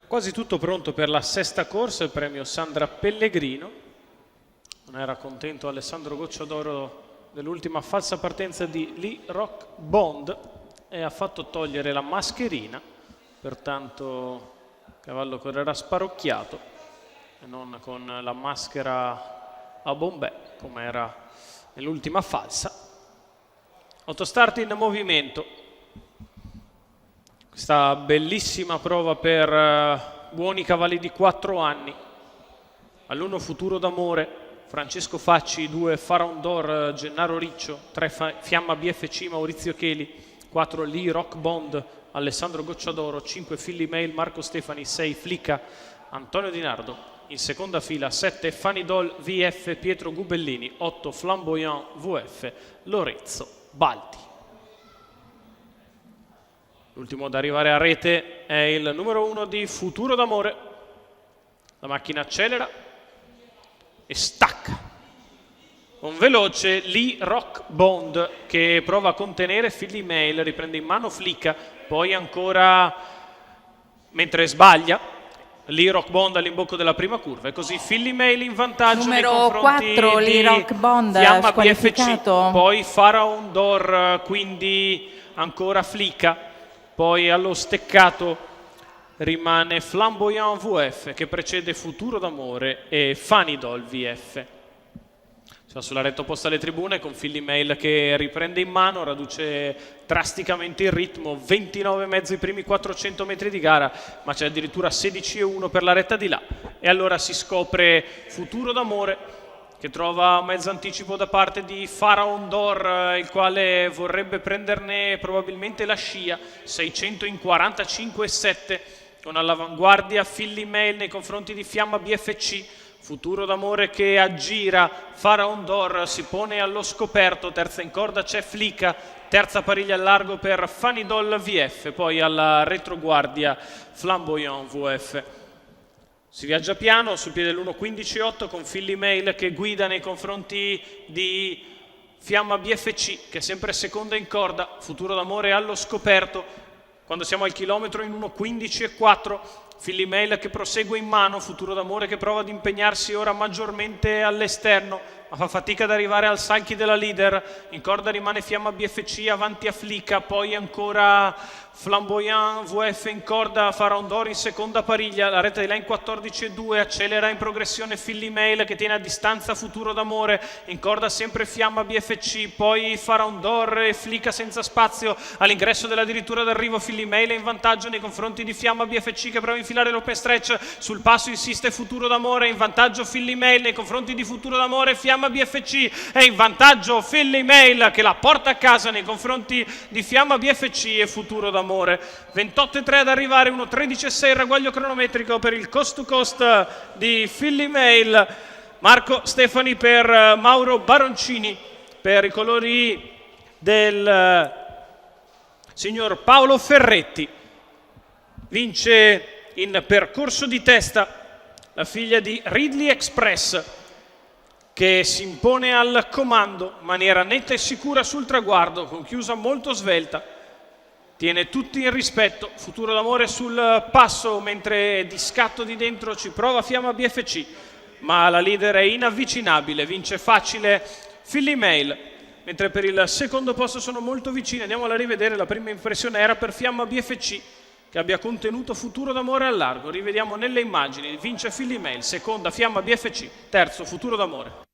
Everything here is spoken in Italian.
Quasi tutto pronto per la sesta corsa, il premio Sandra Pellegrino. Non era contento Alessandro Gocciadoro dell'ultima falsa partenza di Lee Rock Bond e ha fatto togliere la mascherina, pertanto il cavallo correrà sparocchiato e non con la maschera a bombè come era nell'ultima falsa. Autostart in movimento. Questa bellissima prova per buoni cavalli di 4 anni. All'1 Futuro d'Amore, Francesco Facci, 2 Pharaon d'Or, Gennaro Riccio, 3 Fiamma BFC, Maurizio Cheli, 4 Lee Rock Bond, Alessandro Gocciadoro, 5 Philly Mail, Marco Stefani, 6 Flicca, Antonio Di Nardo. In seconda fila 7 Fanidol VF, Pietro Gubellini, 8 Flamboyant VF, Lorenzo Balti. L'ultimo ad arrivare a rete è il numero 1 di Futuro d'Amore. La macchina accelera e stacca. Un veloce Lee Rock Bond che prova a contenere Philly Mail, riprende in mano Flicca, poi ancora, mentre sbaglia, Lee Rock Bond all'imbocco della prima curva. E così Philly Mail in vantaggio numero nei confronti 4, Lee Rock Bond, Fiamma BFC, squalificato. poi Pharaon d'Or, quindi ancora Flicca. Poi allo steccato rimane Flamboyant VF che precede Futuro d'Amore e Fanidol VF. Si va sulla retta opposta alle tribune con Philly Mail che riprende in mano, raduce drasticamente il ritmo, 29,5 i primi 400 metri di gara, ma c'è addirittura 16,1 per la retta di là. E allora si scopre Futuro d'Amore che trova un mezzo anticipo da parte di Pharaon d'Or, il quale vorrebbe prenderne probabilmente la scia, 600 in 45,7, con all'avanguardia Philly Mail nei confronti di Fiamma BFC, Futuro d'Amore che aggira, Pharaon d'Or si pone allo scoperto, terza in corda c'è Flicca, terza pariglia al largo per Fanidol VF, poi alla retroguardia Flamboyant VF. Si viaggia piano sul piede dell'1.15.8 con Philly Mail che guida nei confronti di Fiamma BFC che è sempre seconda in corda, Futuro d'Amore allo scoperto. Quando siamo al chilometro in 1.15.4, Philly Mail che prosegue in mano, Futuro d'Amore che prova ad impegnarsi ora maggiormente all'esterno, ma fa fatica ad arrivare al salchi della leader. In corda rimane Fiamma BFC avanti a Flicca, poi ancora Flamboyant VF in corda, Pharaon d'Or in seconda pariglia, la retta di là in 14,2, accelera in progressione Philly Mail che tiene a distanza Futuro d'Amore, in corda sempre Fiamma BFC, poi Pharaon d'Or e Flicca senza spazio, all'ingresso dell'addirittura d'arrivo Philly Mail è in vantaggio nei confronti di Fiamma BFC che prova a infilare l'open stretch, sul passo insiste Futuro d'Amore, in vantaggio Philly Mail nei confronti di Futuro d'Amore, Fiamma BFC è in vantaggio Philly Mail che la porta a casa nei confronti di Fiamma BFC e Futuro d'Amore. 28,3 ad arrivare, 1.13,6 il ragguaglio cronometrico per il coast to coast di Philly Mail. Marco Stefani per Mauro Baroncini per i colori del signor Paolo Ferretti. Vince in percorso di testa la figlia di Ridley Express che si impone al comando in maniera netta e sicura sul traguardo con chiusa molto svelta. Tiene tutti in rispetto, Futuro d'Amore sul passo, mentre di scatto di dentro ci prova Fiamma BFC, ma la leader è inavvicinabile, vince facile Philly Mail, mentre per il secondo posto sono molto vicine. Andiamola a rivedere, la prima impressione era per Fiamma BFC, che abbia contenuto Futuro d'Amore al largo. Rivediamo nelle immagini, vince Philly Mail, seconda Fiamma BFC, terzo Futuro d'Amore.